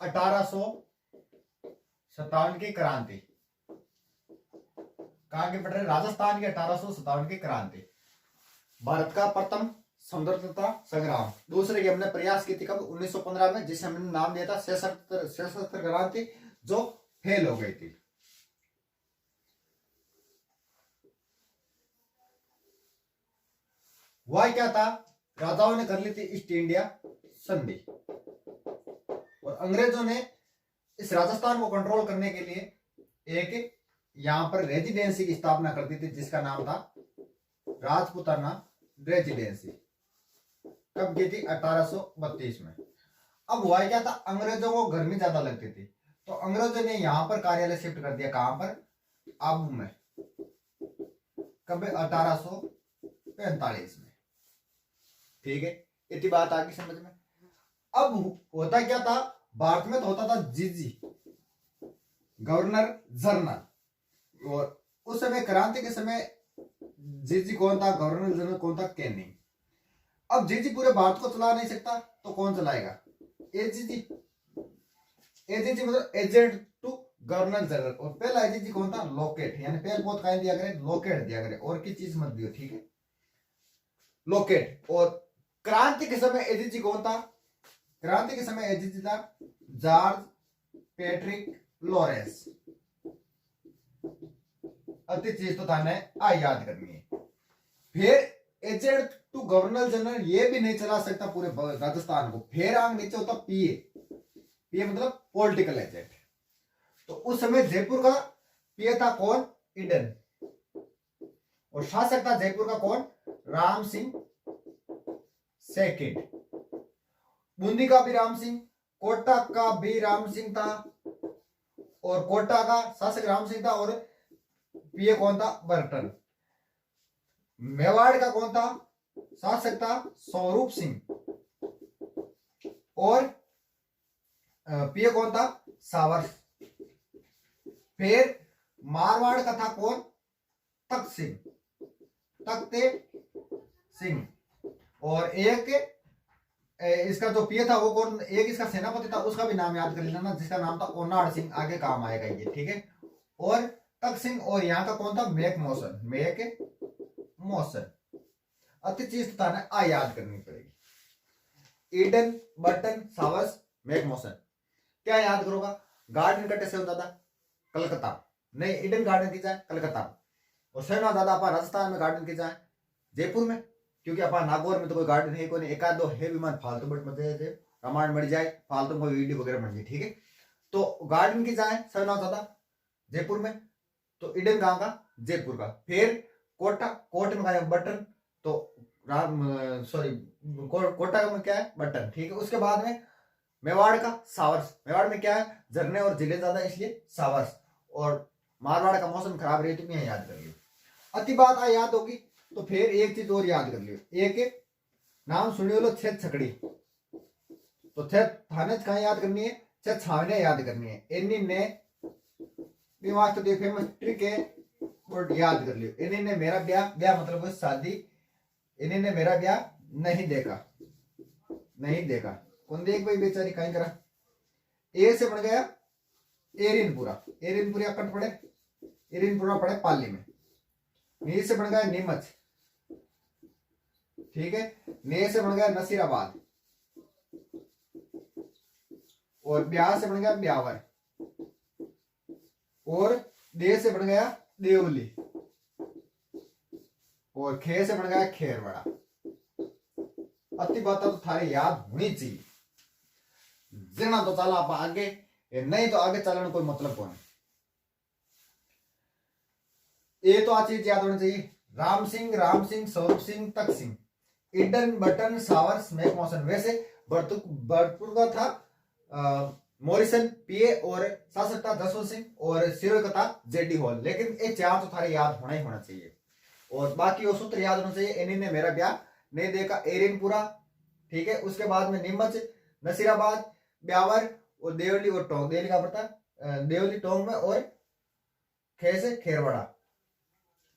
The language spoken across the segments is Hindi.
1857 की क्रांति। कहाँ की पढ़ रहे? राजस्थान की 1857 की क्रांति। भारत का प्रथम स्वतंत्रता संग्राम। दूसरे की हमने प्रयास की थी कब? 1915 में, जिसे हमने नाम दिया था सशस्त्र क्रांति, जो फेल हो गई थी। वह क्या था? राजाओं ने कर ली थी ईस्ट इंडिया संधि, और अंग्रेजों ने इस राजस्थान को कंट्रोल करने के लिए एक यहां पर रेजिडेंसी की स्थापना कर दी थी, जिसका नाम था राजपुताना रेजिडेंसी। कब की थी? 1832 में। अब हुआ क्या था? अंग्रेजों को गर्मी ज्यादा लगती थी, तो अंग्रेजों ने यहां पर कार्यालय शिफ्ट कर दिया। कहां पर? आबू में। कब? 1845 में। ठीक है, इतनी बात आ गई समझ में। अब होता क्या था? भारत में तो होता था जीजी, गवर्नर जनरल, और उस समय क्रांति के समय जीजी कौन था? गवर्नर जनरल कौन था? कैनिंग। अब जीजी पूरे भारत को चला नहीं सकता, तो कौन चलाएगा? एजीजी। एजीजी मतलब एजेंट टू गवर्नर जनरल। और पहला एजीजी कौन था? लोकेट, यानी पहले बहुत कहीं दिया करे, लोकेट दिया करे, और की चीज मत दियो, ठीक है? लोकेट। और क्रांति के समय एजीजी कौन था? क्रांति के समय एजीजी था जॉर्ज पैट्रिक लॉरेंस। अति चीज तो था ने आ याद करनी है। फिर एजेंट टू गवर्नर जनरल, ये भी नहीं चला सकता पूरे राजस्थान को। फिर आगे नीचे होता पीए। पीए मतलब पॉलिटिकल एजेंट। तो उस समय जयपुर का पीए था कौन? ईडन। और शासक था जयपुर का कौन? राम सिंह सेकंड। बूंदी का भी राम सिंह, कोटा का भी राम सिंह था, और कोटा का शासक राम सिंह था, और पीए कौन था? बर्टन। मेवाड़ का कौन था? शासक था स्वरूप सिंह, और पीए कौन था? सावर। फिर मारवाड़ का था कौन? तख्त सिंह, तख्ते सिंह। और एक इसका जो पीए था वो कौन? एक इसका सेनापति था, उसका भी नाम याद कर लेना, जिसका नाम था ओनाड सिंह। आगे काम आएगा ये, ठीक है? और तख्त सिंह। और यहाँ का कौन था? Mac Mawson. Mac Mawson. अति चीज था ना आ याद करनी पड़ेगी। Eden, Burton, Sowers, Mac Mawson. क्या याद करोगा? गार्डन कटे से होता था कलकत्ता, नहीं ईडन गार्डन की जाए कलकत्ता। और सहना दादा अपा राजस्थान में गार्डन की जाए जयपुर में, क्योंकि अपा नागौर में तो कोई गार्डन है कोई, एक आध दो है भी, मन फालतू बट मत रामायण मर जाए, फालतू कोई वीडियो वगैरह बन जाए, ठीक है? तो गार्डन की जाए सहना दादा जयपुर में, तो ईडन गांव का? जयपुर का। फिर कोटा, कोट में क्या? बटन। तो सॉरी कोटा में क्या है? बटन, ठीक है? उसके बाद में मेवाड़ का सावर्स। मेवाड़ में क्या है? झरने और जिले ज्यादा, इसलिए सावर्स। और मारवाड़ का मौसम खराब रही, तुम याद कर लियो। अति बात आ याद होगी। तो फिर एक चीज और याद कर लियो, एक नाम सुनियो लो, छेद छकड़ी। तो छेद थाने कहाँ याद करनी है? छेद छावने याद करनी है। इन्हीं ने दिमाग तो फेमस ट्रिक है, और याद कर लियो। इन्हीं ने मेरा ब्याह, ब्याह मतलब शादी, इन्हीं ने मेरा ब्याह नहीं देखा, नहीं देखा। कौन देख भाई बेचारी कहीं करा। ए से बन गया एरिनपुरा। एरिनपुरा कट पड़े, एरिनपुरा पड़े पाली में। नी से बन गया नीमच, ठीक है? ने से बन गया नसीराबाद, और ब्याह से बन गया ब्यावर, और दे से बन गया देवली, और खे से बन गया खेरवाड़ा। अति बात तो थारे याद होनी चाहिए। जिना तो चला आप आगे, नहीं तो आगे चलने कोई मतलब कौन है। ये तो आ चीज याद होनी चाहिए। Ram Singh, Swaroop Singh, Takht Singh, Eden, Burton, Sowers, Mac Mawson. वैसे बर्तपुर का था मॉरिसन पीए, और शासक था जसवंत सिंह, और सिरोही का था जेडी हॉल। लेकिन ये चार तो थारे याद होना ही होना चाहिए। और बाकी वो सूत्र याद होना चाहिए। इन्हीं ने मेरा ब्याह नहीं देखा, एरिनपुरा, ठीक है? उसके बाद में नीमच, नसीराबाद, ब्यावर, और देवली और टोंक। देवली का पड़ता देवली टोंक में, और खे से खेरवाड़ा।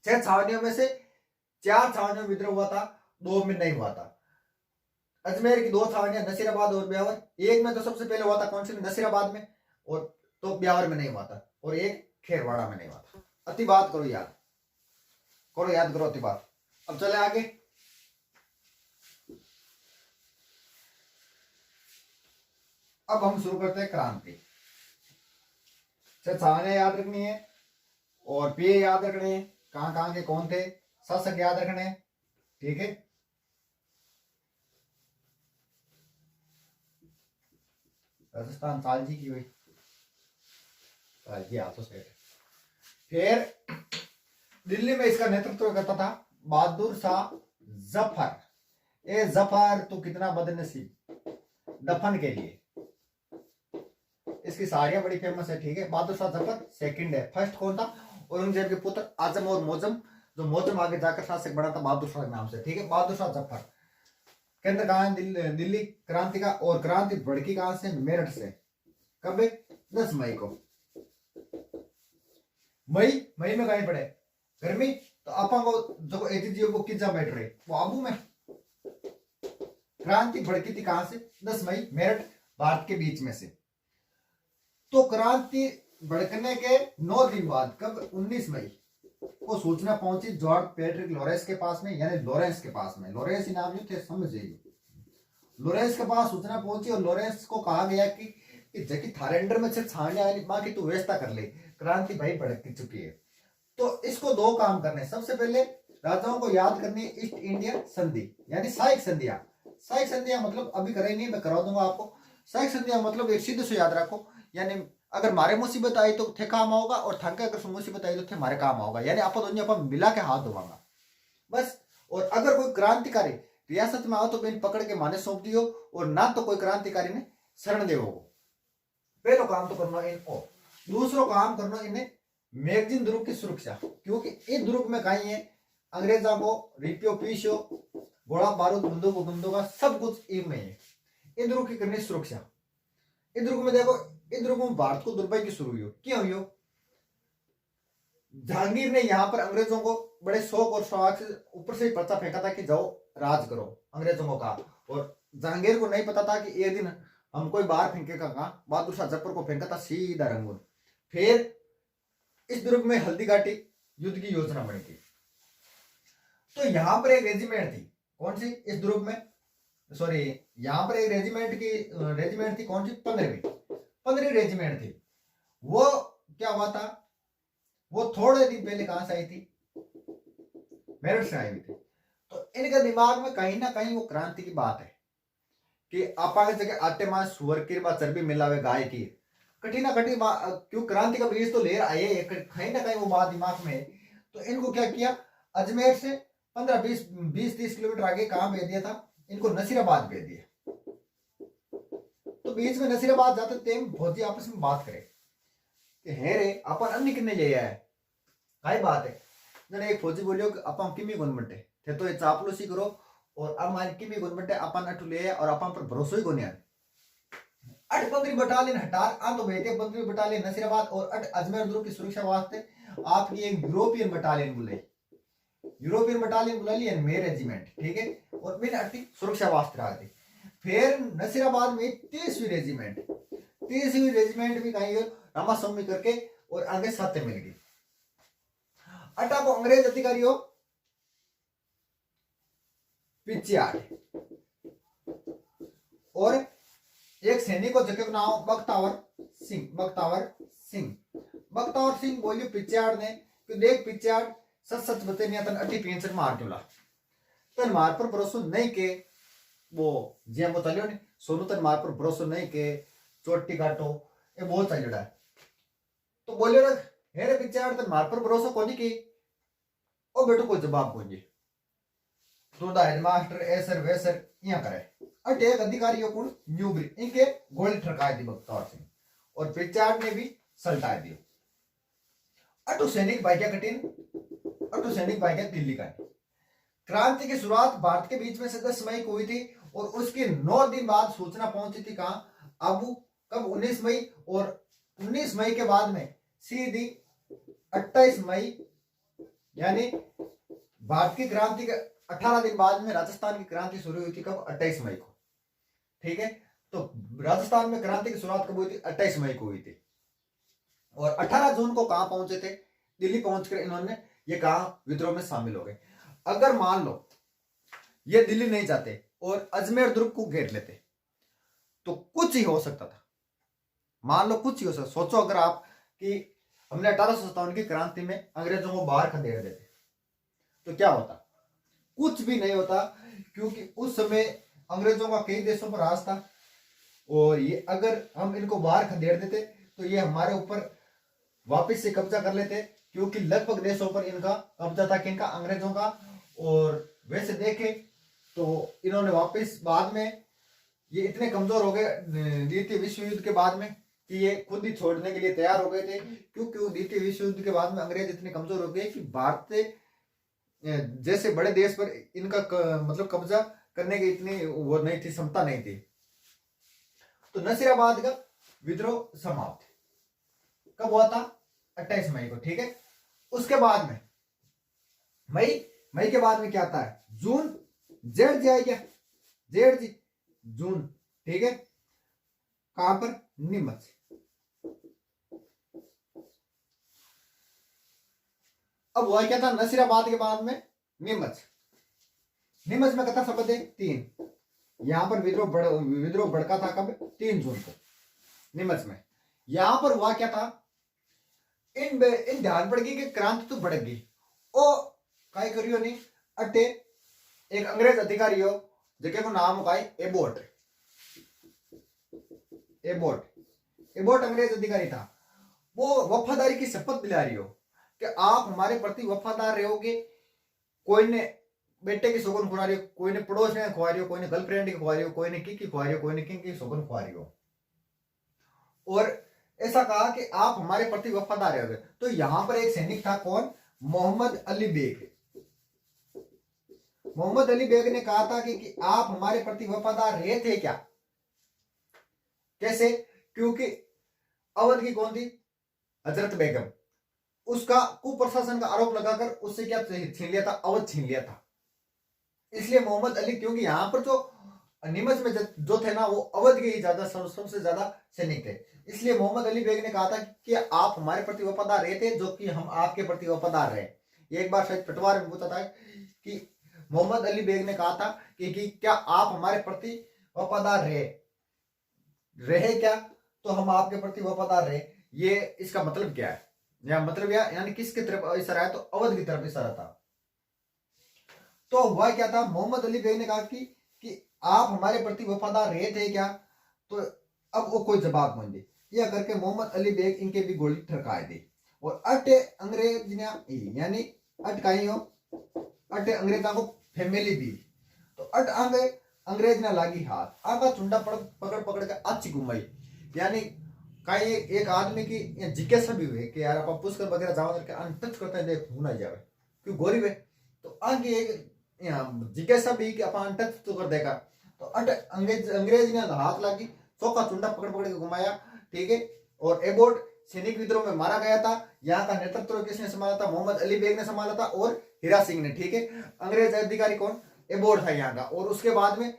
6 छावनियों में से 4 छावनियों में विद्रोह हुआ था, 2 में नहीं हुआ था। अजमेर की दो छावनियां नसीराबाद और ब्यावर, एक में तो सबसे पहले हुआ था कौन सी में, नसीराबाद में, और तो ब्यावर में नहीं हुआ था, और एक खेरवाड़ा में नहीं हुआ था। अति बात करो याद, करो याद करो अति बात। अब चले आगे। अब हम शुरू करते हैं क्रांति। छावनियां याद रखनी है और पेय याद रखने हैं, कहां के कौन थे, शासक याद रखने हैं, ठीक है। राजस्थान सालजी की हुई, सालजी हाथों से। फिर दिल्ली में इसका नेतृत्व करता था बहादुर शाह जफर। ए जफर तू कितना बदनसीब, दफन के लिए। इसकी साड़ियां बड़ी फेमस है, ठीक है। बहादुर शाह जफर सेकंड है, फर्स्ट कौन था, औरंगजेब के पुत्र आजम और मोजम, जो मोजम आगे जाकर शासक बना था बहादुर शाह के नाम से, ठीक है। बहादुर शाह जफर। केंद्र कहाँ है, दिल्ली क्रांति का। और क्रांति भड़की कहां से, मेरठ से। कब, 10 मई को। मई में कहीं पड़े गर्मी, तो अपन को जो एजीजीओ को किजा बैठ रहे वो आबू में। क्रांति भड़की थी कहां से, 10 मई, मेरठ, भारत के बीच में से। तो क्रांति भड़कने के 9 दिन बाद, कब, 19 मई को सूचना पहुंची जॉर्ज पैट्रिक लॉरेंस के पास में, यानी लॉरेंस के पास में, लॉरेंस ही नाम जो थे समझ जाइए। लॉरेंस के पास सूचना पहुंची और लॉरेंस को कहा गया कि जबकि थारे अंडर में से छाने वाली मां की तू व्यवस्था कर ले, क्रांति भाई भड़क चुकी है। तो इसको 2 काम करने, सबसे पहले राजाओं को याद करनी है ईस्ट इंडिया संधि, यानी साइक संधियां। साइक संधियां मतलब अभी करे नहीं, मैं करा दूंगा आपको। साइक संधियां मतलब एक सीधे से याद रखो, यानी अगर मारे मुसीबत आई तो थे काम आओगा, और थके अगर मुसीबत आई तो थे मारे काम आओगा, यानी अपन दोनों अपन मिला के हाथ धोवांगा बस। और अगर कोई क्रांतिकारी रियासत में आओ तो बिन पकड़ के माने सौंप दियो, और ना तो कोई क्रांतिकारी ने शरण देव हो। पहलो काम तो करना इनको। दूसरो काम करना इन्हें मैगजीन दुर्ग की सुरक्षा, क्योंकि इस दुर्ग में कहीं है अंग्रेजों को रिपियो पीछो गोला बारूद बंदूक सब कुछ इनमें है। इस दुर्ग की करनी सुरक्षा। इस दुर्ग में देखो, इस दुर्ग में भारत को दुर्भाग्य की शुरू हुई हो, क्यों हुई हो, जहांगीर ने यहाँ पर अंग्रेजों को बड़े शौक और शौक से ऊपर से ही पर्चा फेंका था कि जाओ राज करो, अंग्रेजों को कहा। और जहांगीर को नहीं पता था कि एक दिन हम कोई बाहर फेंकेगा, कहा बहादुर शाह जफर को फेंका था सीधा रंगून। फिर इस दुर्ग में हल्दी घाटी युद्ध की योजना बनी थी। तो यहां पर एक रेजिमेंट थी, कौन सी, इस दुर्ग में, सॉरी यहां पर एक रेजिमेंट थी, कौन सी, 15वीं रेजिमेंट थी। वो क्या हुआ था, वो थोड़े दिन पहले कहां से आई थी, मेरठ से आई हुई थी। तो इनके दिमाग में कहीं ना कहीं वो क्रांति की बात है कि आपा के जगह आटे मां सुअर की चर्बी मिलावे गाय की, कठिना कठी क्यों क्रांति का बीज तो लेर आए, कहीं ना कहीं वो बात दिमाग में है। तो इनको क्या किया, अजमेर से 15-20-30 किलोमीटर आगे कहां भेज दिया था इनको, नसीराबाद भेज दिया। तो बीच में नसीराबाद जाते टाइम फौजी आपस में बात करे कि हे रे अपन अन्य किन्ने ले आया है, काई बात है। जने एक फौजी बोलियो कि अपन किमी गुण बटे थे, तो ये चापलूसी करो और अब मान किमी गुण बटे अपन अटू ले और अपन पर भरोसा ही कोनी। 8 15 बटालियन हटार आ तो भेजते 15 बटालियन नसीराबाद, और 8 अजमेर दुर्ग की सुरक्षा वास्ते आपकी एक यूरोपियन बटालियन बुलाई, यूरोपियन बटालियन बुला ली मेरे रेजिमेंट, ठीक है, और मैंने अटी सुरक्षा वास्ते रख दी। फिर नसीराबाद में 30वीं रेजिमेंट भी कहीं रामास्वामी करके और आगे सत्य मिल गई। अटा को अंग्रेज अधिकारियों पीछे आ गए, और एक सैनिक को जगह नाम बख्तावर सिंह बोलियो पिछाड़ ने कि देख पिछाड़ सच बते नहीं तन अटी पेंशन मार क्यों ला, तन मार पर भरोसा नहीं के वो जे वो चलियो ने सोनू तन मार पर भरोसा नहीं के चोटी काटो ये बहुत चल रहा है। तो बोलियो ना हेरे पिछाड़ तन मार पर भरोसा कोनी की, ओ बेटो कोई जवाब कोनी, तो दा हेडमास्टर ऐसर वैसर यहाँ करे। अट एक अधिकारी को न्यूबरी इनके गोली ठरकाए दी बख्तावर सिंह, और पिचाड़ ने भी सल्टाए दियो। अटू सैनिक भाग्य कठिन, अटू सैनिक भाग्य दिल्ली का। क्रांति की शुरुआत भारत के बीच में से 10 मई को हुई थी, और उसके 9 दिन बाद सूचना पहुंची थी कहां, आबू, कब, 19 मई, और 19 मई के बाद में सीधी 28 मई, यानी भारत की क्रांति के 18 दिन बाद में राजस्थान की क्रांति शुरू हुई थी, कब, 28 मई को। ठीक है। तो राजस्थान में क्रांति की शुरुआत कब हुई थी? 28 मई को हुई थी। और 18 जून को कहां पहुंचे थे? दिल्ली पहुंचकर इन्होंने ये कहा विद्रोह में शामिल हो गए। अगर मान लो ये दिल्ली नहीं जाते और अजमेर दुर्ग को घेर लेते तो कुछ ही हो सकता था। मान लो कुछ ही हो सकता। सोचो अगर आप कि हमने 1857 की क्रांति में अंग्रेजों को बाहर खदेड़ देते तो क्या होता? कुछ भी नहीं होता, क्योंकि उस समय अंग्रेजों का कई देशों पर राज था और ये अगर हम इनको बाहर खदेड़ देते तो ये हमारे ऊपर वापस से कब्जा कर लेते, क्योंकि लगभग देशों पर इनका कब्जा था, किनका? अंग्रेजों का। और वैसे देखे तो इन्होंने वापस बाद में ये इतने कमजोर हो गए द्वितीय विश्व युद्ध के बाद में कि ये खुद ही छोड़ने के लिए तैयार हो गए थे, क्योंकि द्वितीय विश्व युद्ध के बाद में अंग्रेज इतने कमजोर हो गए कि भारत जैसे बड़े देश पर इनका मतलब कब्जा करने की इतनी वो नहीं थी, क्षमता नहीं थी। तो नसीराबाद का विद्रोह समाप्त कब हुआ था? 28 मई को, ठीक है। उसके बाद में मई के बाद में क्या आता है? जून, जेठ जी आई क्या? जेठ जी, जून, ठीक है। कहां पर? नीमच। अब हुआ क्या था? नसीराबाद के बाद में नीमच। नीमच में कथा शब्द है 3। यहां पर विद्रोह भड़का था कब? 3 जून को नीमच में। यहां पर हुआ क्या था? इन ध्यान पड़ गई कि क्रांति तो बढ़ गई। ओ काय करियो नहीं अटे एक अंग्रेज अधिकारी हो जगह को नाम का एबोट। एबोट अंग्रेज अधिकारी था। वो वफादारी की शपथ दिला रही हो कि आप हमारे प्रति वफादार रहोगे। कोई ने बेटे की सौगन खुआ रही हो, कोई ने पड़ोस में खुआ रही हो, कोई ने गर्लफ्रेंड की खुआ रही हो, कोई ने की खुआ रही हो, कोई ने की सौगन खुआ रही हो। और ऐसा कहा कि आप हमारे प्रति वफादार रहोगे। तो यहां पर एक सैनिक था, कौन? मोहम्मद अली बेग। मोहम्मद अली बेग ने कहा था कि आप हमारे प्रति वफादार रहे थे क्या? कैसे? क्योंकि अवध की कौन थी? हजरत बेगम। उसका कुप्रशासन का आरोप लगाकर उससे क्या छीन लिया था? अवध छीन लिया था। इसलिए मोहम्मद अली, क्योंकि यहां पर जो नीमच में जो थे ना वो अवध के ही ज्यादा सबसे ज्यादा सैनिक थे, इसलिए मोहम्मद अली बेग ने कहा था कि आप हमारे प्रति वफादार रहे थे, जो कि हम आपके प्रति वफादार रहे। एक बार शायद पटवार में पूछा था कि मोहम्मद अली बेग ने कहा था कि क्या आप हमारे प्रति वफादार रहे क्या? तो हम आपके प्रति वफादार रहे। ये इसका मतलब क्या है? या मतलब यानी किसकी तरफ इशारा है? तो अवध की तरफ इशारा था। तो हुआ क्या था? मोहम्मद अली बेग ने कहा कि आप हमारे प्रति वफादार रहे थे क्या? तो अब वो कोई जवाब नहीं दे। यह करके मोहम्मद अली बेग इनके भी गोली ठरकाए दी। और अटे अंग्रेज ने यानी अटकाई हो अटे अंग्रेजा को फैमिली दी। तो अट आगे अंग्रेज ने लागी हाथ आगा चुंडा पकड़ पकड़ के अच्छी घुमाई। यानी कई एक आदमी की जिज्ञासा भी हुई कि यार आप पुष्कर वगैरह जाओ करके अनटच करते हैं देख ना जावे क्यों गोरी वे। तो आगे एक जिज्ञासा भी कि अपन अनटच तो कर देगा। तो अट अंग्रेज ने हाथ लागी चौका चुंडा पकड़ पकड़ के घुमाया, ठीक है। और एबोट सैनिक विद्रोह में मारा गया था। यहाँ का नेतृत्व किसने संभाला था? मोहम्मद अली बेग ने संभाला था और हीरा सिंह ने, ठीक है। अंग्रेज अधिकारी कौन? एबोट था यहाँ का। और उसके बाद में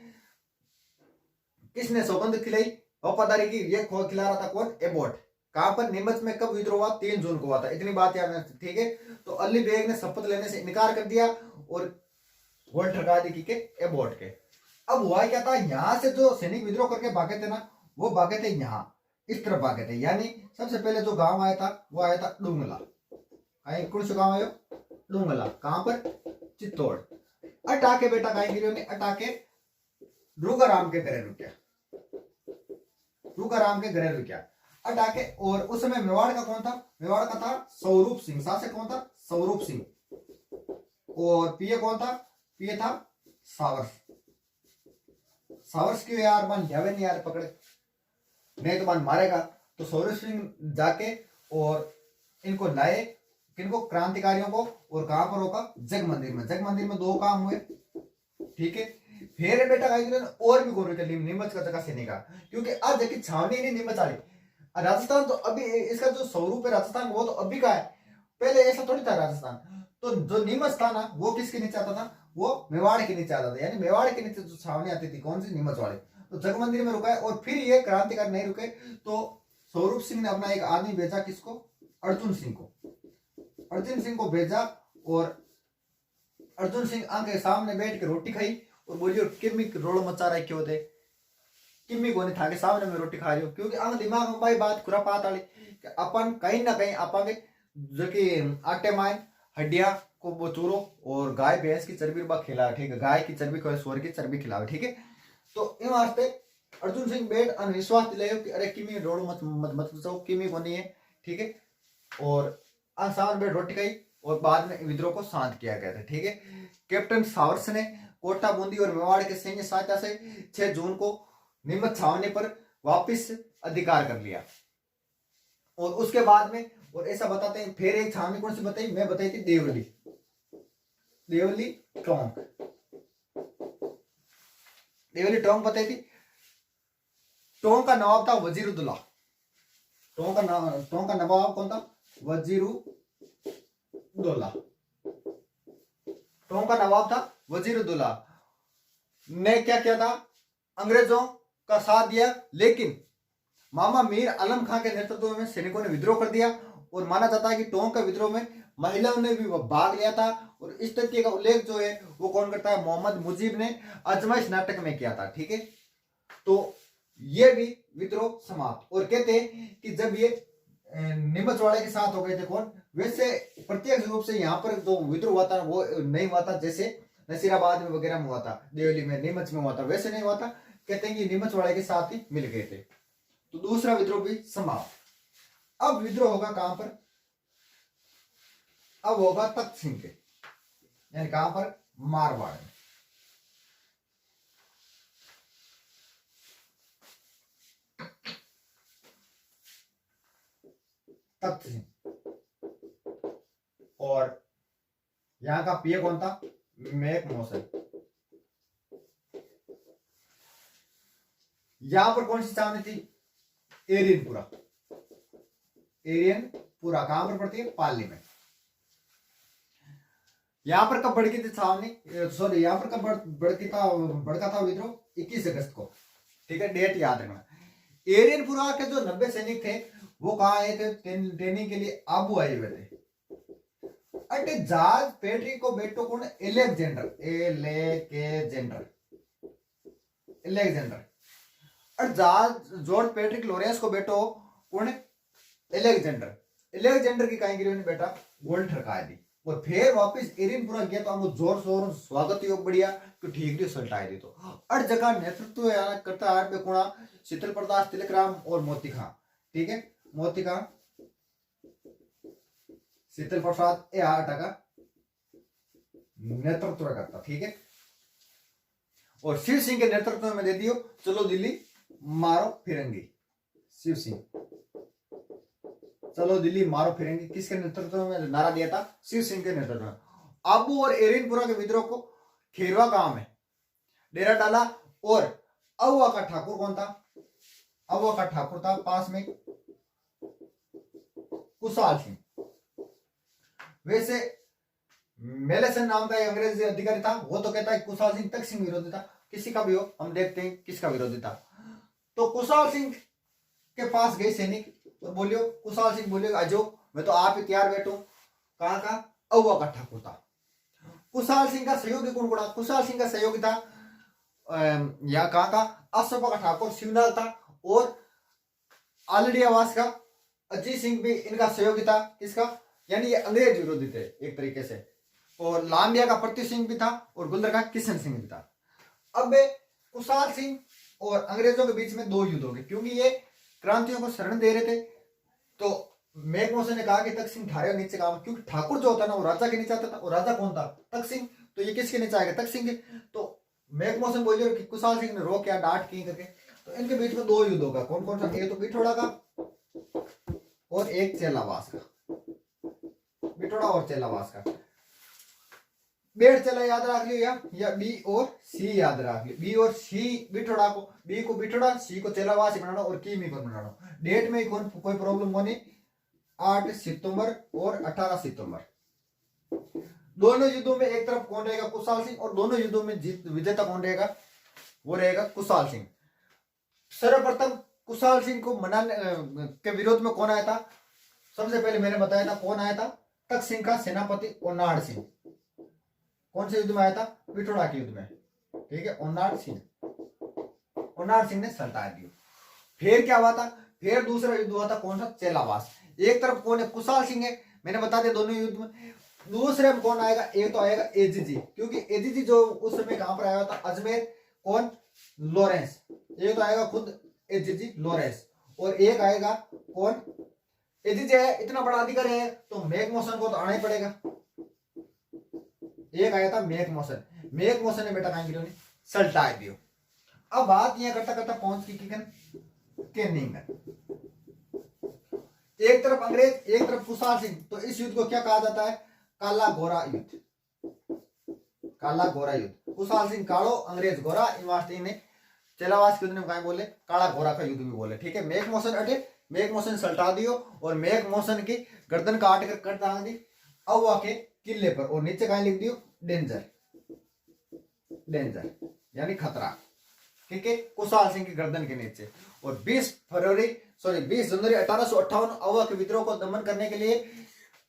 किसने सौगंध खिलाई वफादारी की? ये खिला रहा था कौन? एबोट। कहां पर? नीमच में। कब विद्रोह हुआ? 3 जून को हुआ था। इतनी बात याद है, ठीक है। तो अली बेग ने शपथ लेने से इनकार कर दिया और गोल ठगा दी के एबोट के। अब हुआ क्या था? यहां से जो सैनिक विद्रोह करके भागे थे ना वो भागे थे यहाँ इस तरफ भागे थे। यानी सबसे पहले जो गांव आया था वो आया था डूंगला। कौन सा गांव आयो? डूंगला। कहां पर? चित्तौड़। अटाके बेटा गायगिरियों ने अटाके रूगाराम के घरे रुकिया। रूगाराम के घरे रुकिया अटाके। और उस समय मेवाड़ का कौन था? मेवाड़ का था स्वरूप सिंह। शासक कौन था? स्वरूप सिंह। और पीए कौन था? पीए था सावर्स। सावर्स क्यों यार? मान जावे नहीं यार पकड़े, नहीं तो मान मारेगा। तो स्वरूप सिंह जाके और इनको लाए, किनको? क्रांतिकारियों को। और कहां पर रोका? जग मंदिर में। जग मंदिर में 2 काम हुए, ठीक है। फिर बेटा और भी गोरू चली नीमच का जगह से नहीं कहा, क्योंकि आज जबकि छावनी नहीं नीमच वाली राजस्थान। तो अभी इसका जो स्वरूप है राजस्थान वो तो अभी का है, पहले ऐसा थोड़ी था राजस्थान। तो जो नीमच था ना वो किसके नीचे आता था? वो मेवाड़ के नीचे आता था। यानी मेवाड़ के नीचे जो छावनी आती थी कौन सी? नीमच वाली। तो जगमंदिर में रुका है। और फिर ये क्रांतिकारी नहीं रुके तो स्वरूप सिंह ने अपना एक आदमी भेजा, किसको, अर्जुन सिंह को। अर्जुन सिंह को भेजा और अर्जुन सिंह आंख के सामने बैठ के रोटी खाई और बोलियो किम्मी रोड़ो मचा रहे क्यों थे, किम्मी को नहीं था के सामने में रोटी खा रही हो, क्योंकि आंख दिमाग में भाई बात खुरापात वाली कि अपन कहीं ना कहीं अपन जो कि आटे माइन हड्डियां को वो चूरो और गाय भैंस की चर्बी बा खिलावे, ठीक है, गाय की चर्बी को सूअर की चर्बी खिलावे, ठीक है। तो इन वास्ते अर्जुन सिंह बैठ अनविश्वास दिलायो कि अरे किमी रोड मत मत मत जाओ, किमी को नहीं है, ठीक है। और आसान बैठ रोटी खाई और बाद में विद्रोह को शांत किया गया था, ठीक है। कैप्टन सावर्स ने कोटा बूंदी और मेवाड़ के सैन्य सहायता से 6 जून को नीमच छावनी पर वापस अधिकार कर लिया। और उसके बाद में और ऐसा बताते हैं, फिर एक छावनी कौन सी बताई, मैं बताई थी देवली, देवली टोंक, देवली टोंक बताई थी। टोंक का नवाब था वजीरुद्दौला, टोंक का नवाब कौन था, वजीरुद्दौला, टोंक का नवाब था वजीरुद्दौला ने क्या किया था, अंग्रेजों का साथ दिया, लेकिन मामा मीर आलम खां के नेतृत्व में सैनिकों ने विद्रोह कर दिया। और माना जाता है कि टोंक का विद्रोह में महिलाओं ने भी भाग लिया था। और इस तथ्य का उल्लेख जो है वो कौन करता है, मोहम्मद मुजीब ने अजमाइश नाटक में किया था, ठीक है। तो ये भी विद्रोह समाप्त। और कहते हैं कि जब ये नीमच वाले के साथ हो गए थे कौन, वैसे प्रत्यक्ष रूप से यहाँ पर जो विद्रोह हुआ था वो नहीं हुआ था, जैसे नसीराबाद में वगैरह में हुआ था, देवली में, नीमच में हुआ था, वैसे नहीं हुआ था। कहते हैं कि नीमच वाले के साथ ही मिल गए थे। तो दूसरा विद्रोह भी समाप्त। अब विद्रोह होगा कहां पर, अब होगा तख्त सिंह के, यानी कहां पर, मारवाड़ में। तख्त सिंह, और यहां का पीए कौन था, मेक मोहसिन। यहां पर कौन सी छावनी थी, एरियनपुरा, एरियनपुरा कहां पर पड़ती है, पाली में। यहां पर कब भड़की थी छावनी, सॉरी यहां पर कब भड़का था विद्रोह, 21 अगस्त को, ठीक है, डेट याद रखना। एरियनपुरा के जो 90 सैनिक थे वो कहां आए थे ट्रेनिंग के लिए, आबू आए हुए थे। अटे जॉर्ज पेट्री को बेटो कौन, एलेक्जेंडर। और जॉर्ज पैट्रिक लॉरेंस को बेटो कौन है, एलेक्जेंडर की कहीं गिरी बेटा गोल ठरका दी। और फिर वापस एरियनपुरा गया तो हमको जोर शोर स्वागत योग बढ़िया तो ठीक सल्टाई दी। तो और जगह नेतृत्व करता है बेकुणा शीतल प्रदास तिलकराम और मोती खां, ठीक है, मोती खां शीतल प्रसाद ए आटा का नेतृत्व करता, ठीक है। और शिव सिंह के नेतृत्व में दे दियो चलो दिल्ली मारो फिरंगी, शिव सिंह चलो दिल्ली मारो फिरंगी, किसके नेतृत्व में नारा दिया था, शिव सिंह के नेतृत्व में। आबू और एरियनपुरा के विद्रोह को खेरवा गांव में डेरा डाला। और अहुआ का ठाकुर कौन था, अहुआ का ठाकुर था पास में कुशाल सिंह। वैसे मेलेसन नाम का एक अंग्रेजी अधिकारी था, वो तो कहता है कुशाल सिंह तख्त सिंह विरोधी था, किसी का भी हो हम देखते हैं किसका विरोधी था। तो कुशाल सिंह के पास गए सैनिक और बोलियो, कुशाल सिंह बोलियो आजो मैं तो आप ही तैयार बैठू, कहां का, अहुआ का ठाकुर था। कुशाल सिंह का सहयोगी कौन पड़ा, कुशाल सिंह का सहयोगी था या कहां का, अशोका का ठाकुर शिवनाल था। और आलड़ियावास का अजीत सिंह भी इनका सहयोगी था, किसका, यानी ये अंग्रेज विरोधी थे एक तरीके से। और लांबिया का प्रति सिंह भी था और गुलदर का किशन सिंह भी था। अब कुशाल सिंह और अंग्रेजों के बीच में दो युद्ध हो गए, क्योंकि ये क्रांतियों को शरण दे रहे थे। तो मैकमोहसन ने कहा कि तख्त सिंह ठारे नीचे काम, क्योंकि ठाकुर जो होता है ना वो राजा के नीचे आता था, और राजा कौन था, तख्त सिंह, तो ये किसके नीचे आएगा, तख्त सिंह के। तो मैकमोहसन बोलिए कि कुशाल सिंह ने रोक या डांट की करके, तो इनके बीच में दो युद्ध होगा। कौन कौन सा, एक तो बिठोड़ा का और एक चेलावास का, बिठोड़ा और चेलावास का। बेड़ चला याद रख लियो या बी और सी याद रख लियो, बी और सी बिठोड़ा को, बी को बिठोड़ा, सी को चेलावास बनाना और की को बनाना। डेट में कोई प्रॉब्लम होनी, 8 सितंबर और 18 सितंबर। दोनों युद्धों में एक तरफ कौन रहेगा, कुशाल सिंह, और दोनों युद्धों में विजेता कौन रहेगा, वो रहेगा कुशाल सिंह। सर्वप्रथम कुशाल सिंह को मनाने के विरोध में कौन आया था? सबसे पहले मैंने बताया था कौन आया था, तख्त सिंह का सेनापति ओनाड सिंह। कौन से युद्ध में आया था? पिथौरा के युद्ध में, ठीक है। ओनाड सिंह ने सल्टा दिया। फिर क्या हुआ था? फिर दूसरा युद्ध हुआ था, कौन सा? चेलावास। एक तरफ कौन है? कुशाल सिंह है, मैंने बता दिया दोनों युद्ध में। दूसरे में कौन आएगा? एक तो आएगा एजीजी, क्योंकि एजीजी जो उस समय कहां पर आया था? अजमेर। कौन? लॉरेंस। एक तो आएगा खुद एजीजी लॉरेंस, और एक आएगा कौन? एजीजी है, इतना बड़ा अधिकारी है तो मेक मोशन को तो आना ही पड़ेगा। एक आया था मेक मोशन ने बेटा कहां गिरो ने सल्टा दियो। अब बात यहां करता करता पहुंच की केनिंग। एक तरफ अंग्रेज, एक तरफ कुशाल सिंह, तो इस युद्ध को क्या कहा जाता है? काला गोरा युद्ध। काला गोरा युद्ध। कुशाल सिंह कालो, अंग्रेज गोरा। इन ने चेलावास के युद्ध में कहा बोले काला गोरा का युद्ध भी बोले, ठीक है। मेक मोशन अटे, मेक मोशन सल्टा दियो, और मेक मोशन की गर्दन काट कर कट डाल दी अवा के किले पर, और नीचे कहा लिख दियो डेंजर। डेंजर यानी खतरा, ठीक है। कुशाल सिंह की गर्दन के नीचे। और 20 जनवरी 1858 अवा के विद्रोह को दमन करने के लिए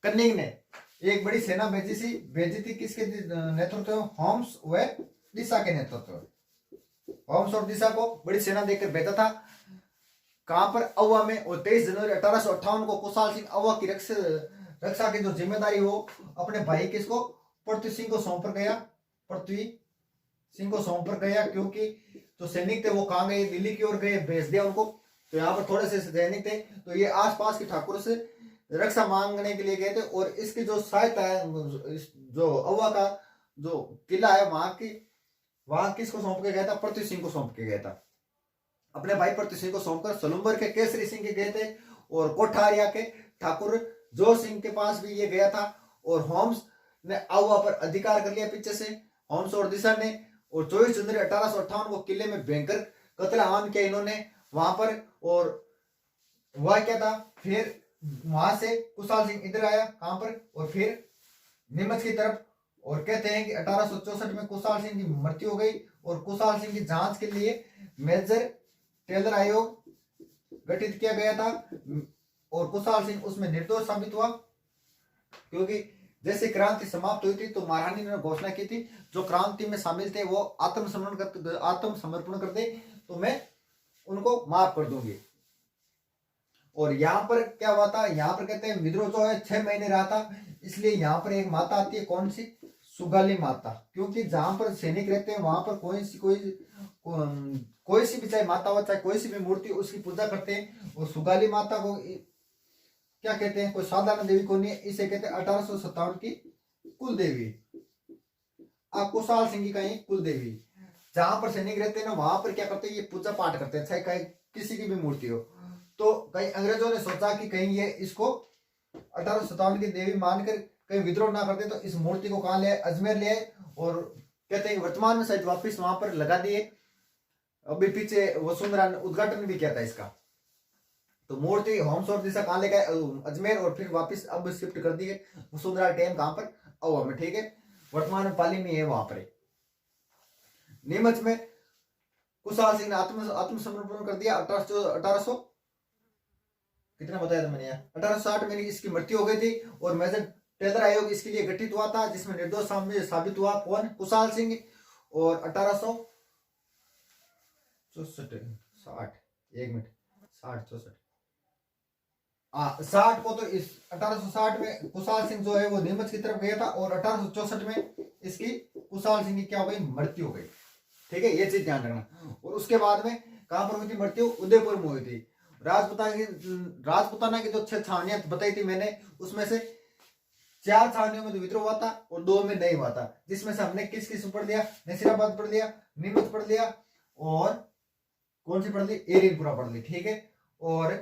कनिंग ने एक बड़ी सेना भेजी थी। किसके नेतृत्व में? होम्स व डिसा के नेतृत्व में। होम्स और डिसा को बड़ी सेना देकर भेजा था। कहां पर? अवा में। और 23 जनवरी 1858 को कुशाल सिंह अवा की रक्षा की जो जिम्मेदारी हो अपने भाई किसको? पृथ्वी सिंह को सौंप गया। पृथ्वी सिंह को सौंप गया, क्योंकि जो सैनिक थे वो कहां गए? दिल्ली की ओर गए, भेज दिया उनको। तो यहाँ पर थोड़े से सैनिक थे, तो ये आसपास के ठाकुर से रक्षा मांगने के लिए गए थे। और इसकी जो सहायता है, जो अवा का जो किला है वहां किसको सौंप के गया था? पृथ्वी सिंह को सौंप के गया था। अपने भाई पृथ्वी सिंह को सौंपकर सलुम्बर के केसरी सिंह के गए थे, और कोठारिया के ठाकुर जोर सिंह के पास भी ये गया था। और होम्स ने अवा पर अधिकार कर लिया पीछे से, होम्स और दिशा ने। और 24 जनवरी 1858 को किले में भयंकर कत्लेआम किया इन्होंने वहां पर। और वह क्या था? फिर वहां से कुशाल सिंह इधर आया, कहां पर? और फिर नीमच की तरफ। और कहते हैं कि 1864 में कुशाल सिंह की मृत्यु हो गई, और कुशाल सिंह की जांच के लिए मेजर टेलर आयोग गठित किया गया था। और कुशाल सिंह उसमें निर्दोष साबित हुआ, क्योंकि जैसे क्रांति समाप्त हुई थी तो महारानी ने घोषणा की थी जो क्रांति में शामिल थे वो आत्मसमर्पण कर दे तो मैं उनको माफ कर दूंगी। और यहाँ पर क्या हुआ था? यहाँ पर कहते हैं विद्रोह जो है 6 महीने रहा था, इसलिए यहाँ पर एक माता आती है, कौन सी? सुगाली माता। क्योंकि जहां पर सैनिक रहते हैं वहां पर कोई सी भी चाहे माता हो चाहे कोई सी भी मूर्ति उसकी पूजा करते हैं। और सुगाली माता को क्या कहते हैं? कोई साधारण देवी को नहीं, इसे कहते हैं 1857 की कुल देवी। कुशाल सिंह की कहीं कुल देवी। जहां पर सैनिक रहते हैं ना वहां पर क्या करते हैं? ये पूजा पाठ करते हैं, चाहे कहीं किसी की भी मूर्ति हो। तो कहीं अंग्रेजों ने सोचा कि कहीं ये इसको 1857 की देवी मानकर कहीं विद्रोह ना करते, तो इस मूर्ति को कहां ले आए? अजमेर ले आए। और कहते हैं वर्तमान में शायद वापिस वहां पर लगा दिए। अभी पीछे वसुंधरा ने उद्घाटन भी किया था इसका। तो मूर्ति होम्स और दिशा कहां ले गए? अजमेर। और फिर वापिस अब शिफ्ट कर दिए वसुंधरा टेम कहां पर? अवा में, ठीक है। वर्तमान में पाली में है वहां पर। नीमच में कुशाल सिंह ने आत्मसमर्पण कर दिया। 1800 कितना बताया था मैंने यहाँ? 1860 में इसकी मृत्यु हो गई थी। और मेजर टेलर आयोग इसके लिए गठित हुआ था, जिसमें निर्दोष साबित हुआ कौन? कुशाल सिंह। और 1860 को तो इस 1860 में कुशाल सिंह जो है वो नीमच की तरफ गया था। और 1864 में इसकी कुशाल सिंह की क्या हो गई? मृत्यु हो गई, ठीक है। ये चीज ध्यान रखना। और उसके बाद में कहां पर हुई थी मृत्यु? उदयपुर में हुई थी। राजपुताना की जो 6 छावनियां बताई थी मैंने, उसमें से 4 छावनियों में तो विद्रोह हुआ था और 2 में नहीं हुआ था। जिसमें से हमने किस पढ़ लिया? नसीराबाद पढ़ लिया, नीमच पढ़ लिया, और कौन सी पढ़ ली? एरिनपुरा पढ़ ली, ठीक है। और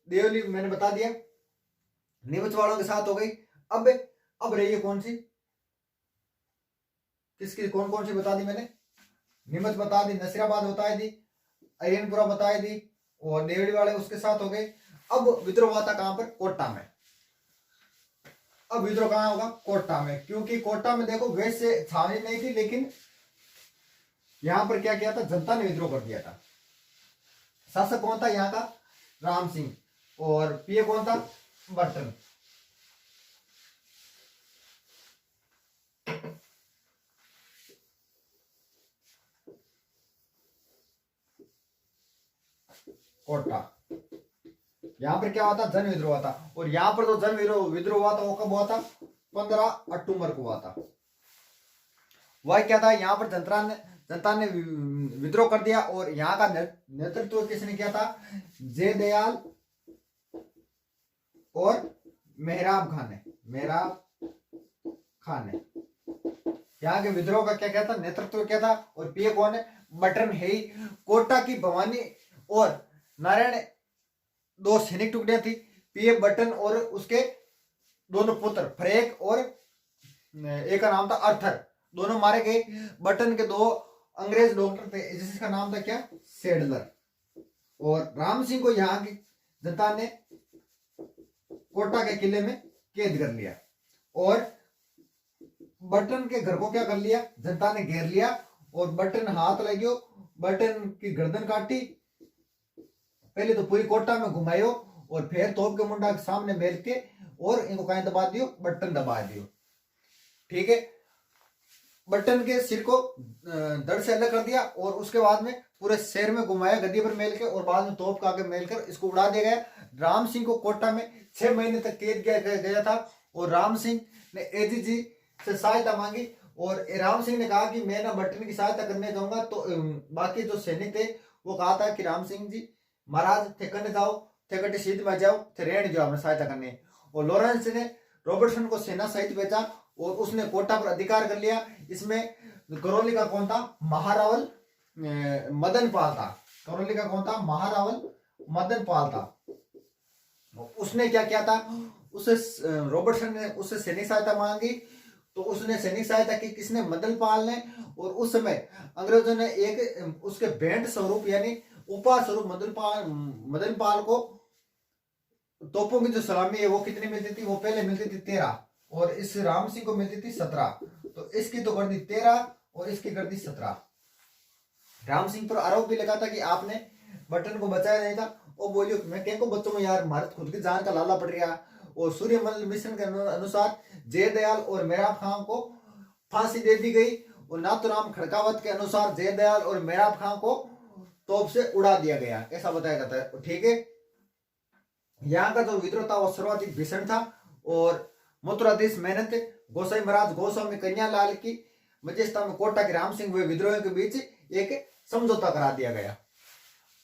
देवली मैंने बता दिया, नीमच वालों के साथ हो गई। अब रही है कौन सी? किसकी कौन सी बता दी मैंने? नीमच बता दी, नसीराबाद बता दी, अरियनपुरा बता दी, और देवली वाले उसके साथ हो गए। अब विद्रोह हुआ था कहां पर? कोटा में। अब विद्रोह कहां होगा? कोटा में। क्योंकि कोटा में देखो वैसे छावनी नहीं थी, लेकिन यहां पर क्या किया था? जनता ने विद्रोह कर दिया था। शासक कौन था यहाँ का? राम सिंह। और पीए कौन था? बर्टन। कोटा। यहाँ पर क्या हुआ था? जन विद्रोह हुआ था। और यहाँ पर तो जन विद्रोह हुआ था, वो कब हुआ था? 15 अक्टूबर को हुआ था। वह क्या था? यहाँ पर जनता ने विद्रोह कर दिया। और यहाँ का नेतृत्व किसने किया था? जयदयाल और मेहराब खान ने। मेहराब खान ने यहाँ के विद्रोह का क्या था? नेतृत्व किया था। और पीए कौन है? बटन है। कोटा की भवानी और नारायण दो सैनिक टुकड़ियां थी। पीए बटन और उसके दोनों पुत्र फ्रेक और एक का नाम था अर्थर, दोनों मारे गए। बटन के दो अंग्रेज डॉक्टर थे जिसका नाम था क्या? सेडलर। और राम सिंह को यहाँ की जनता ने कोटा के किले में कैद कर लिया। और बटन के घर को क्या कर लिया? जनता ने घेर लिया। और बटन हाथ लगियो, बटन की गर्दन काटी, पहले तो पूरी कोटा में घुमायो और फिर तोप के मुंडा के सामने मेल के और इनको कहीं दबा दियो, बटन दबा दियो। ठीक है, बटन के सिर को धड़ से अलग कर दिया और उसके बाद में पूरे शहर में घुमाया गद्दी पर मेल के और बाद में तोप का आगे मेल कर इसको उड़ा दिया गया। राम सिंह को कोटा में 6 महीने तक कैद किया गया था। और राम सिंह ने एजीजी से सहायता मांगी और राम सिंह ने कहा कि मैं ना बटन की सहायता करने जाऊंगा। तो बाकी जो सैनिक थे वो कहा था कि राम सिंह जी महाराज थे करने जाओ, थे कटे सीध में जाओ, थे रहने जाओ, हमें सहायता करने। और लॉरेंस ने रॉबर्टसन को सेना सहित भेजा और उसने कोटा पर अधिकार कर लिया। इसमें करौली का कौन था? महारावल मदन पाल था। करौली का कौन था? महारावल मदन पाल था। उसने क्या किया था? उसे रॉबर्टसन ने उससे सैनिक सहायता मांगी तो उसने सैनिक सहायता की। किसने? मदन पाल ने। और उस समय अंग्रेजों ने एक उसके भेंट स्वरूप यानी उपहार स्वरूप मदन पाल को तोपों की जो सलामी है वो कितनी मिलती थी? वो पहले मिलती थी 13 और इस राम सिंह को मिलती थी 17। तो इसकी तो कर दी 13 और इसकी कर दी 17। राम सिंह पर आरोप भी लगा था कि आपने बटन को बचाया नहीं था। वो बोलियो मैं क्या को बच्चों में यार, भारत खुद की जान का लाला पड़ रहा। और सूर्यमल मिशन के अनुसार जयदयाल और मेहराब खां को फांसी दे दी गई। और नाथूराम खड़कावत के अनुसार जयदयाल और मेहराब खां को तोप से उड़ा दिया गया, ऐसा बताया जाता है। ठीक है, यहाँ का जो विद्रोह था वो सर्वाधिक भीषण था। और मथुराधीश मेहनत गोसाई महाराज गोस्वामी कन्यालाल की मध्यस्थता में कोटा के राम सिंह व विद्रोहियों के बीच एक समझौता करा दिया गया।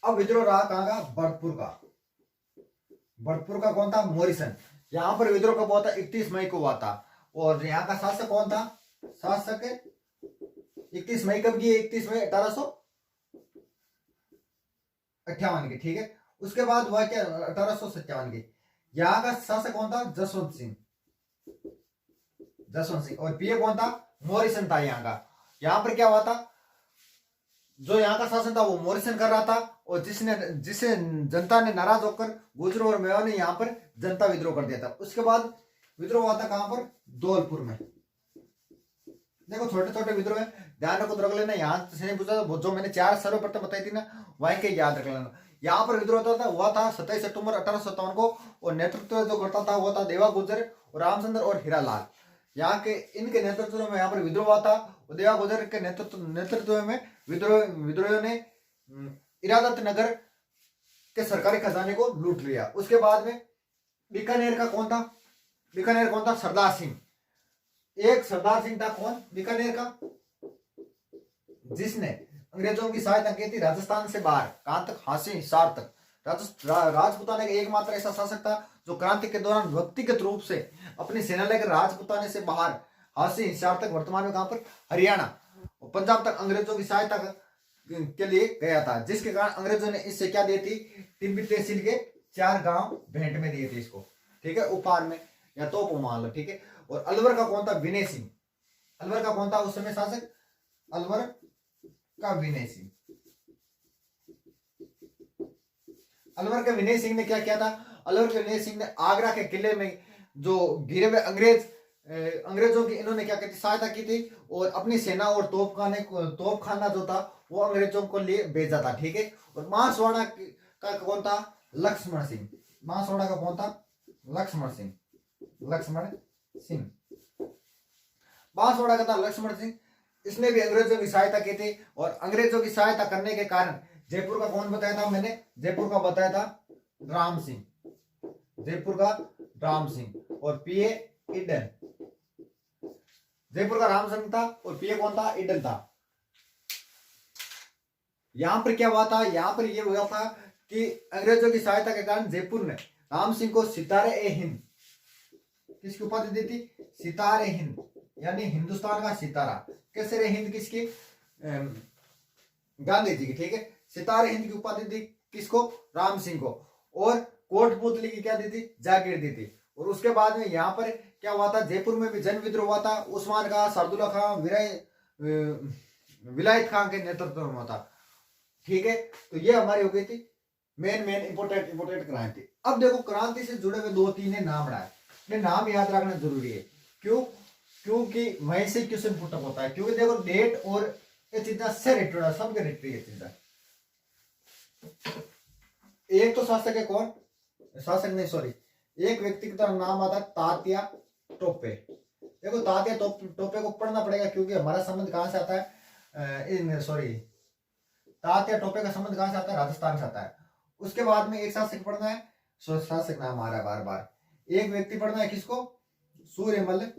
अब विद्रोह रहा कहां का? भरतपुर का। भरतपुर का कौन था? मॉरिसन। यहाँ पर विद्रोह कब हुआ था? 31 मई को हुआ था। और यहाँ का शासक कौन था? शासक 31 मई कब की? 31 मई 1858 की। ठीक है, उसके बाद हुआ क्या? 1857 की। यहाँ का शासक कौन था? जसवंत सिंह। जसवंत सिंह। और पीए कौन था? मॉरिसन था यहाँ का। यहाँ पर क्या हुआ था? जो यहाँ का शासन था वो मॉरिसन कर रहा था। और जिसे जनता ने नाराज होकर गुजरों और मेवाड़ ने यहाँ पर जनता विद्रोह कर दिया था। उसके बाद विद्रोह हुआ था कहां पर? धौलपुर में। देखो छोटे छोटे विद्रोह है, ध्यान रखो, रख लेना। यहाँ से नहीं पूछा जो मैंने 4 सर्वप्रथम बताई थी ना, वहीं के याद रख लेना। यहाँ पर विद्रोह हुआ था 27 अक्टूबर 1857 को। और नेतृत्व जो करता था वो था देवा गुजर और रामचंद्र और हीरालाल। यहाँ के इनके नेतृत्व में यहाँ पर विद्रोह हुआ था। और देवा गुजर के नेतृत्व में विद्रोहियों ने इरादत नगर के सरकारी खजाने को लूट लिया। उसके बाद में बीकानेर का कौन था? बीकानेर कौन था? सरदार सिंह। एक सरदार सिंह था कौन? बीकानेर का, जिसने अंग्रेजों की सहायता की थी राजस्थान से बाहर। कहां तक? हांसी हिसार तक। राजपुताने का एकमात्र ऐसा शासक था जो क्रांति के दौरान व्यक्तिगत रूप से अपनी सेना लेकर राजपुताने से बाहर हांसी हिसार तक, वर्तमान में कहां पर? हरियाणा और पंजाब तक अंग्रेजों की सहायता के लिए गया था। जिसके कारण अंग्रेजों ने इससे क्या दी थी? टिम्बी तहसील के 4 गांव भेंट में दिए थे इसको। ठीक है, उपहार में या तोप मान लो। ठीक है, और अलवर का कौन था? विनय सिंह। अलवर का कौन था उस समय शासक? अलवर का विनय सिंह। अलवर के विनय सिंह ने क्या किया था? अलवर के विनय सिंह ने आगरा के किले में जो गिरे हुए अंग्रेजों की इन्होंने क्या की थी? सहायता की थी। और अपनी सेना और तोपखाना जो था वो अंग्रेजों को लिए भेजा था, ठीक है। और बांसवाड़ा का कौन था? लक्ष्मण सिंह। बांसवाड़ा का कौन था? लक्ष्मण सिंह। लक्ष्मण सिंह बांसवाड़ा का था लक्ष्मण सिंह। इसने भी अंग्रेजों की सहायता की थी, और अंग्रेजों की सहायता करने के कारण जयपुर का कौन बताया था मैंने? जयपुर का बताया था राम सिंह। जयपुर का राम सिंह और पीए ईडन। जयपुर का राम सिंह था और पीए कौन था? ईडन था। यहां पर क्या हुआ था? यहां पर यह हुआ था कि अंग्रेजों की सहायता के कारण जयपुर ने राम सिंह को सितारे ए हिंद, किसकी उपाधि दी थी? सितारे हिंद, यानी हिंदुस्तान का सितारा। कैसे रे हिंद किसकी? गांधी जी की, ठीक है। सितारे हिंद की उपाधि दी किसको? राम सिंह को। और कोटपुतली की क्या दी थी? जागीर दी थी। और उसके बाद में यहाँ पर क्या हुआ था? जयपुर में भी जन विद्रोह हुआ था। उस्मान खां, सरदुल्ला खां, विलायत खां के नेतृत्व में हुआ था, ठीक है। तो ये हमारी हो गई थी मेन इंपोर्टेंट क्रांति। अब देखो क्रांति से जुड़े हुए दो तीन नाम रहा है, ये नाम याद रखना जरूरी है। क्यों? क्योंकि वहीं से क्वेश्चन पुटअप होता है। क्योंकि देखो डेट और ये चीजें से रिलेटेड, सबके रिलेटेड ये चीजें। एक तो शासक है कौन? शासक नहीं, सॉरी, एक व्यक्ति का नाम आता है तात्या टोपे। देखो तात्या टोपे को पढ़ना पड़ेगा, क्योंकि हमारा संबंध कहां से आता है? सॉरी, तात्या टोपे का संबंध कहां से आता है? राजस्थान से आता है। उसके बाद में एक शासक पढ़ना है, शासक नाम आ रहा है बार बार। एक व्यक्ति पढ़ना है किसको? सूर्यमल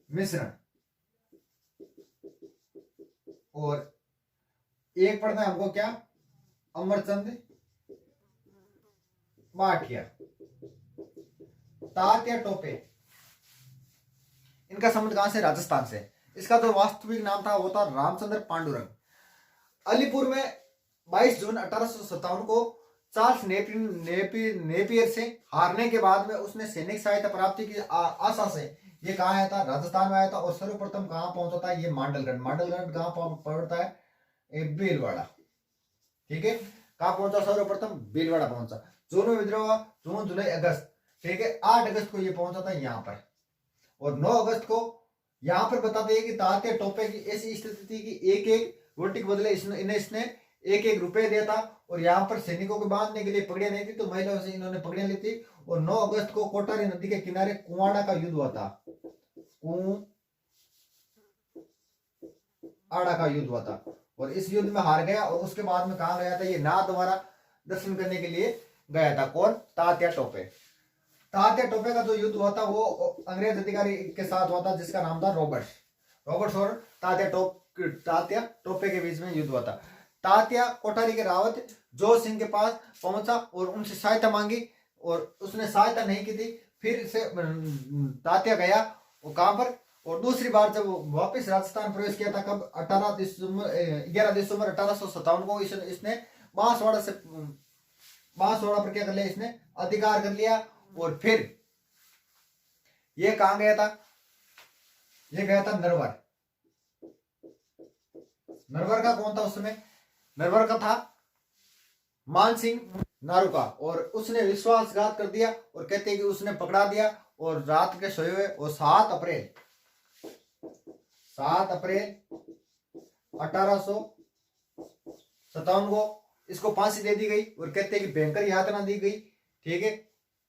मिश्रण। और एक पढ़ना है हमको क्या? अमरचंद भाटिया। तात्या टोपे, इनका संबंध कहां से? राजस्थान से। इसका जो वास्तविक नाम था वो था रामचंद्र पांडुरंग। अलीपुर में 22 जून 1857 को चार्ल्स नेपियर से हारने के बाद में उसने सैनिक सहायता प्राप्ति की आशा से ये कहाँ आया था? राजस्थान में आया था। और सर्वप्रथम कहाँ पहुंचा था? ये मांडलगढ़। मांडलगढ़ कहाँ पड़ता है? भीलवाड़ा, ठीक है। कहाँ पहुंचा? सर्वप्रथम भीलवाड़ा पहुंचा। जून में विद्रोह हुआ, जून जुलाई अगस्त, ठीक है। 8 अगस्त को ये पहुंचा था यहाँ पर। और 9 अगस्त को यहाँ पर बताते हैं कि तात्या टोपे की ऐसी स्थिति थी कि एक एक रोटी के बदले इसने एक एक रुपए दिया था। और यहाँ पर सैनिकों को बांधने के लिए पगड़ियां नहीं थी, तो महिलाओं से इन्होंने पगड़ियां ली थी। और 9 अगस्त को कोटारी नदी के किनारे कुआड़ा का युद्ध हुआ था। कुआड़ा का युद्ध हुआ था। और इस युद्ध में हार गया। और उसके बाद में कहा गया था? ये नाथ द्वारा दर्शन करने के लिए गया था। कौन? तात्या टोपे। तात्या टोपे का जो युद्ध हुआ था वो अंग्रेज अधिकारी के साथ हुआ था, जिसका नाम था रॉबर्ट्स और तात्या टोपे के बीच में युद्ध हुआ था। तात्या कोठारी के रावत जोर सिंह के पास पहुंचा और उनसे सहायता मांगी, और उसने सहायता नहीं की थी। फिर से तात्या गया वो कहां पर? और दूसरी बार जब वापस राजस्थान प्रवेश किया था, कब? 11 दिसंबर 1857 को इसने बांसवाड़ा पर क्या कर लिया? इसने अधिकार कर लिया। और फिर ये कहां गया था? ये गया था नरवर। नरवर का कौन था उस समय? नरवर का था मानसिंह नारूका। और उसने विश्वासघात कर दिया, और कहते हैं कि उसने पकड़ा दिया और रात के सोए हुए। और 7 अप्रैल 1857 को इसको फांसी दे दी गई। और कहते हैं कि भयंकर यातना दी गई, ठीक है।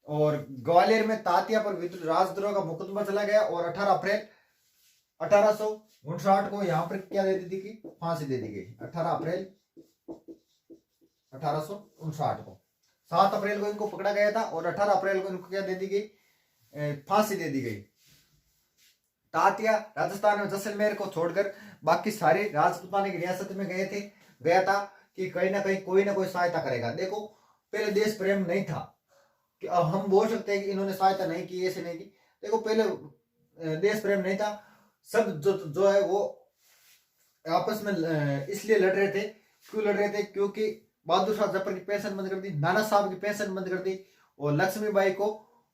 और ग्वालियर में तात्या पर राजद्रोह का मुकदमा चला गया। और 18 अप्रैल 1859 को यहाँ पर क्या दे दी थी? कि फांसी दे दी गई। 18 अप्रैल 1859 को, 7 अप्रैल को इनको पकड़ा गया था। और 18 अप्रैल को इनको क्या दे दी गई? फांसी दे दी गई। तात्या राजस्थान में जैसलमेर को छोड़कर बाकी सारे राजपूताना की रियासत में गया था कि कहीं ना कहीं कोई ना कोई सहायता करेगा। देखो पहले देश प्रेम नहीं था कि अब हम बोल सकते हैं कि इन्होंने सहायता नहीं की, ऐसे नहीं की। देखो पहले देश प्रेम नहीं था। सब जो है वो आपस में इसलिए लड़ रहे थे। क्यों लड़ रहे थे? क्योंकि बहादुर शाह जफर की पेंशन बंद कर दी, नाना साहब की पेंशन बंद कर दी, और लक्ष्मीबाई को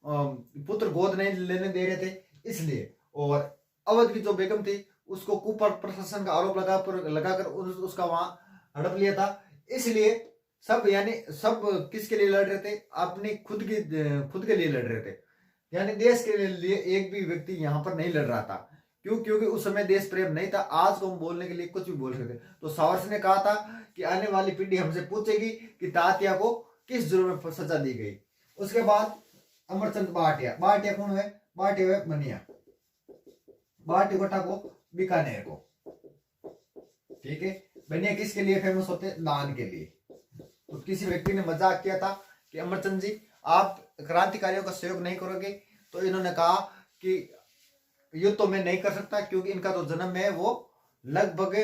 पुत्र गोद नहीं लेने दे रहे थे, इसलिए। और अवध की जो बेगम थी उसको कुपर प्रशासन का आरोप लगाकर उसका वहां हड़प लिया था, इसलिए सब यानी सब किसके लिए लड़ रहे थे? अपनी खुद के लिए लड़ रहे थे, यानी देश के लिए एक भी व्यक्ति यहाँ पर नहीं लड़ रहा था। क्यों? क्योंकि उस समय देश प्रेम नहीं था। आज को हम बोलने के लिए कुछ भी बोल सकते। तो सावरकर ने कहा था कि आने वाली पीढ़ी हमसे पूछेगी कि तात्या को किस जुर्म में सजा दी गई। उसके बाद अमरचंद भाटिया। भाटिया कौन है? भाटिया हुए बनिया। भाटिया को ठाको बीकानेर को, ठीक है। बनिया किसके लिए फेमस होते हैं? दान के लिए। तो किसी व्यक्ति ने मजाक किया था कि अमरचंद जी आप क्रांतिकारियों का सहयोग नहीं करोगे, तो इन्होंने कहा कि युद्ध तो मैं नहीं कर सकता क्योंकि इनका तो जन्म है वो लगभग,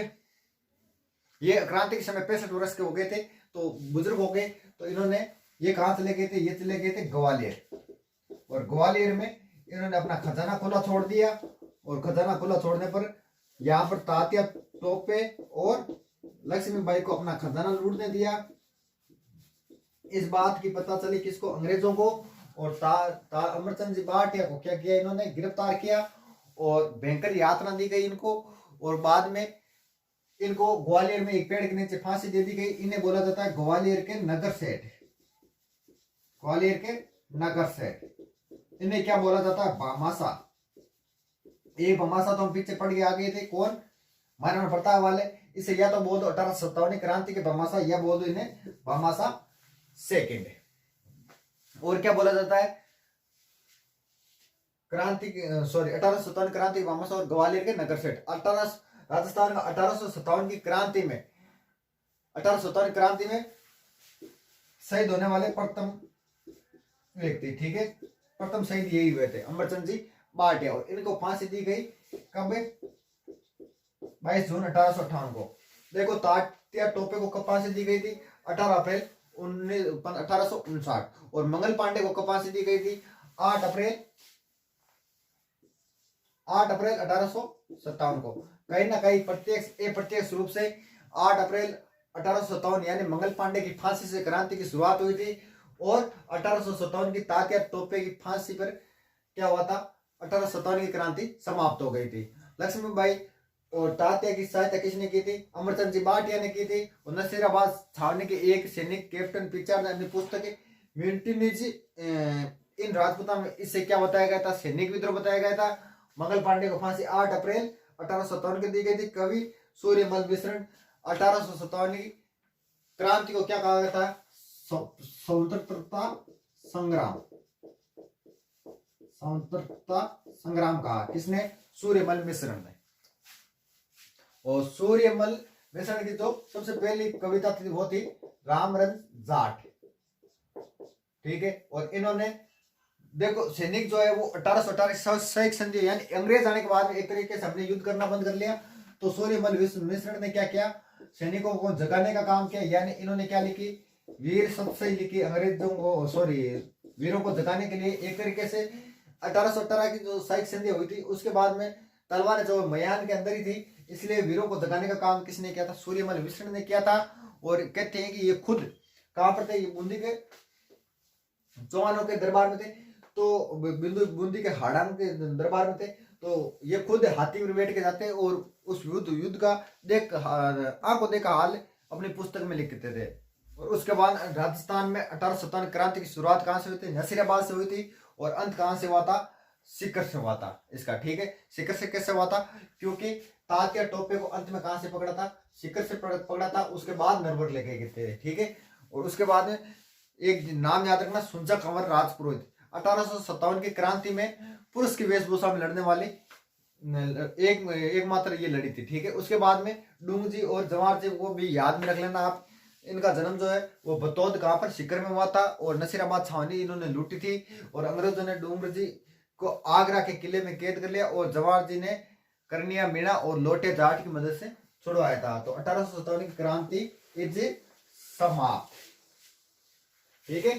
ये क्रांति के समय 65 वर्ष के हो गए थे, तो बुजुर्ग हो गए। तो इन्होंने ये कहां चले गए थे? ये चले गए थे ग्वालियर, और ग्वालियर में इन्होंने अपना खजाना खुला छोड़ दिया। और खजाना खुला छोड़ने पर यहाँ पर तात्या टोपे और लक्ष्मीबाई को अपना खजाना लूटने दिया। इस बात की पता चली किसको? अंग्रेजों को। और अमरचंद जी भाटिया को क्या किया? इन्होंने गिरफ्तार किया और भयंकर यातना दी गई इनको। और बाद में इनको ग्वालियर में एक पेड़ के नीचे फांसी दे दी गई। इन्हें बोला जाता है ग्वालियर के नगर सेठ। ग्वालियर के नगर सेठ। इन्हें क्या बोला जाता है? भामाशाह। ये भामाशाह तो हम पीछे पड़ के आ गए थे। कौन? महाराणा प्रताप वाले। इसे या तो बोल दो 1857 क्रांति के भामाशाह, या बोल दो इन्हें भामाशाह सेकेंड। और क्या बोला जाता है? क्रांति 1857 क्रांति के भामाशाह और ग्वालियर के नगर सेठ। राजस्थान में 1857 की क्रांति में, 1857 क्रांति में शहीद होने वाले प्रथम व्यक्ति, ठीक है। प्रथम शहीद यही हुए थे, अमरचंद जी भाटिया। और इनको फांसी दी गई कब? 22 जून 1858 को। देखो तात्या टोपे को कब फांसी दी गई थी? 18 अप्रैल 1859। और मंगल पांडे को कब फांसी दी गई थी? 8 अप्रैल 1857 को। कहीं ना कहीं प्रत्यक्ष रूप से 8 अप्रैल 1857 यानी मंगल पांडे की फांसी से क्रांति की शुरुआत हुई थी। और 1857 की तात्या टोपे की फांसी पर क्या हुआ था? 1857 की क्रांति समाप्त हो गई थी। लक्ष्मीबाई और तात्या की सहायता किसने की थी? अमरचंद जी भाटिया ने की थी। और नसीराबाद छावनी के एक सैनिक कैप्टन पिचार ने अपनी पुस्तक म्यूटिनीज इन राजपूता में इससे क्या बताया गया था? सैनिक विद्रोह बताया गया था। मंगल पांडे को फांसी 8 अप्रैल 1857 को दी गई थी। कवि सूर्यमल मिश्रण 1857 की क्रांति को क्या कहा गया था? स्वतंत्रता संग्राम। स्वतंत्रता संग्राम कहा। किसने? सूर्यमल मिश्रण ने। और सूर्यमल मिश्रण की जो सबसे पहली कविता थी वो थी रामरंज जाट, ठीक है। और इन्होंने देखो सैनिक जो है वो 1818 सैनिक संधि यानी अंग्रेज आने के बाद एक तरीके से हमने युद्ध करना बंद कर लिया। तो सूर्यमल मिश्रण ने क्या किया? सैनिकों को जगाने का काम किया। यानी इन्होंने क्या लिखी? वीर सत्सई लिखी। अंग्रेजों को वीरों को जगाने के लिए एक तरीके से 1818 की जो सैनिक संधि हुई थी उसके बाद में तलवारें जो म्यान के अंदर ही थी, इसलिए वीरों को जगाने का काम किसने किया था? सूर्यमल मिश्रण ने किया था। और कहते हैं कि ये खुद कहां पर थे? ये बूंदी के चौहानों के दरबार में थे। तो बूंदी के हाड़ांग के दरबार में थे। तो ये खुद हाथी पर बैठ के जाते और उस युद्ध का आंखों देखा हाल अपनी पुस्तक में लिखते थे। और उसके बाद राजस्थान में 1857 क्रांति की शुरुआत कहां से हुई थी? नसीराबाद से हुई थी। और अंत कहां से हुआ था? सीकर से हुआ था इसका, ठीक है। सीकर से कैसे हुआ था? क्योंकि तात्या टोपे को अंत में कहां से पकड़ा था? सीकर से पकड़ा था। उसके बाद नरवर लेके गए थे, ठीक है। और उसके बाद में एक नाम याद रखना, सुंजा कंवर राजपुरोहित। 1857 की क्रांति में पुरुष की वेशभूषा में लड़ने वाली एक मात्र ये लड़ी थी, ठीक है। उसके बाद में डूंग जी और जवाहर जी को भी याद में रख लेना आप। इनका जन्म जो है वो बतौद कहां पर? सीकर में हुआ था। और नसीराबाद छावनी इन्होंने लूटी थी। और अंग्रेजों ने डूंग जी को आगरा के किले में कैद कर लिया। और जवाहर जी ने करनिया मीणा और लोटे जाट की मदद से छुड़वाया था। तो 1857 की क्रांति इज समाप्त, ठीक है।